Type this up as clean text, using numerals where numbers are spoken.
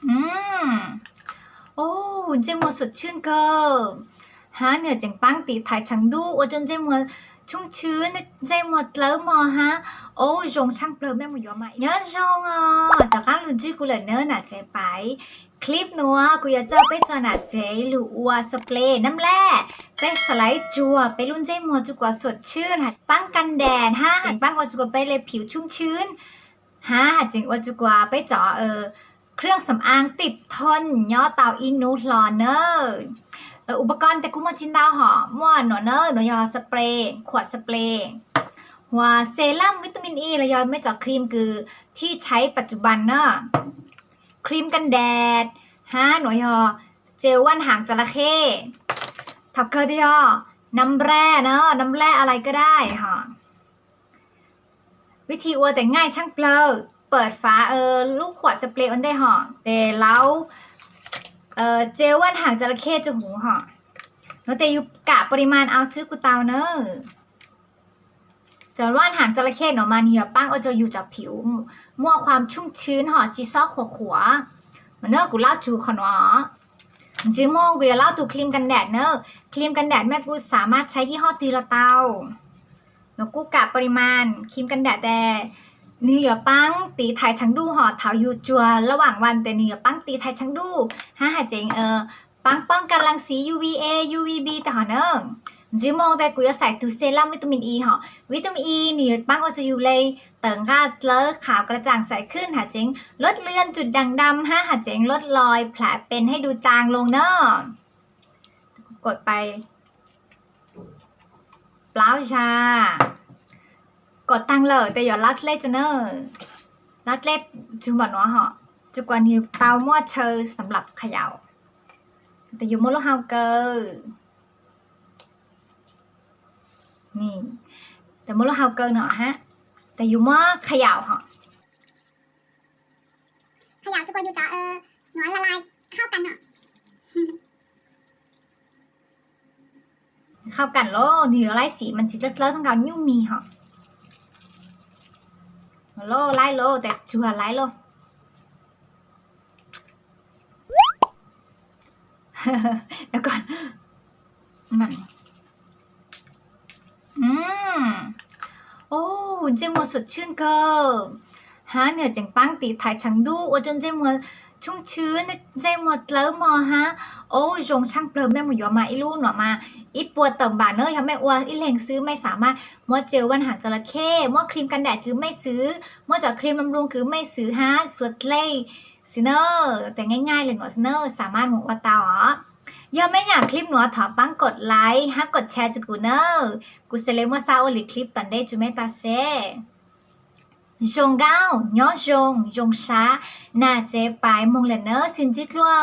อืมโอ้เจมัวสดชื่นเกินฮะเหนือจังปังตีถ่ายฉังดูว่าจนเจมัวชุ่มชื้นเจมัวเตลมอฮะโอ้ยงช่างเปลือแม่หมูยอมาเยอะจงอ่ะจากการลุ้นชื่อกูเลยเนอะน่ะเจไปคลิปนัวกูอยากจะไปจอน่ะเจหรือว่าสเปรย์น้ำแร่ไปสไลด์จัวไปรุ่นเจมัวจุกว่าสดชื่นฮะปังกันแดดฮะจังปังว่าจุกว่าไปเลยผิวชุ่มชื้นฮะจังว่าจุกว่าไปเจาะเครื่องสำอางติดทนย่อเตาอินูหลอเนอร์อุปกรณ์แต่กูมาจินดาวหอมมั่วหนอเนอร์หนอยอสเปรย์ขวดสเปรย์หัวเซรั่มวิตามินอีระยอยไม่เจาะครีมคือที่ใช้ปัจจุบันเนอะครีมกันแดดฮะหนอยอเจลว่านหางจระเข้ทับเคอร์ที่ยอน้ำแร่เนอะน้ำแร่อะไรก็ได้ค่ะวิธีอัวแต่ง่ายช่างเปล่าเปิดฝาลูกขวดสเปรย์อันได้ห่อแต่แล้วเจลว่านหางจระเข้จะหูห่อแล้วแต่อยู่กะปริมาณเอาซื้อกูเตาเนอะจะว่านหางจระเข้หนอมาเนียปั้งเอาจะอยู่จากผิวมั่วความชุ่มชื้นห่อจีซอกขัวมันเนอะกูเล่าจูขนอจีโมงกูจะเล่าตัวครีมกันแดดเนอะครีมกันแดดแม่กูสามารถใช้ยี่ห้อตีละเตาแล้วกูกะปริมาณครีมกันแดดแต่เนื้อปังตีไทยชังดูห่อเถายูจัวระหว่างวันแต่เนื้อปังตีไทยชังดูฮะหาเจงปังป้องกันรังสี UVA UVB แต่ห่อเนอะจิมองแต่กูจะใส่ตัวเซรั่มวิตามินอีห่อวิตามินอีเนื้อปังก็จะอยู่เลยเติ่งกาเลอะขาวกระจ่างใสขึ้นหาเจงลดเลือนจุดด่างดำฮะหาเจงลดรอยแผลเป็นให้ดูจางลงเนอะกดไปเปล่าชากดตังเลยแต่อย่าลัดเล่จเนอร์ลัดเล่จุบันวะเหรอจุกวันนี้เตามั่วเชอสำหรับเขย่าแต่อยู่มลเฮาเกอร์นี่แต่มลเฮาเกอร์เนาะฮะแต่อยู่มั่วเขย่าเหรอขยะจะกวนอยู่จ้ะหนอนละลายเข้ากันเนาะ เข้ากันโลเนื้อไล่สีมันจิเลอะๆทั้งการยุ่มมีเหรอโลไล่โลแต่ชัวไล่โลแล้วก่อนมันโอ้เจมัวสดชื่นเกินฮะเหนือจังปังตีถ่ายฉังดูว่าจนเจมัวชุ่มชื้นเจมัวเตลิมอฮะโอ้ยงช่างเปลิมแม่หมูยอมาอีลูกหนอมาอีปัวเติมบานเนอร์ยังไม่อ้วนอีเลงซื้อไม่สามารถมัวเจลวันหางจระเข้มัวครีมกันแดดคือไม่ซื้อมัวจากครีมบำรุงคือไม่ซื้อฮะสวดเล่ซิเนอร์แต่ง่ายๆเลยหนอซิเนอร์สามารถหมูว่าตาอ๋อย่าไม่อยากคลิปหนูถอปังกดไลค์ฮะกดแชร์จากกูเนอร์กูเซเลมัวซาโอลิคลิปตอนได้จูเมตาเซจงเก้าย่อจงช้าน่าเจ๊ไปมงเลเนอร์สินจิตลัว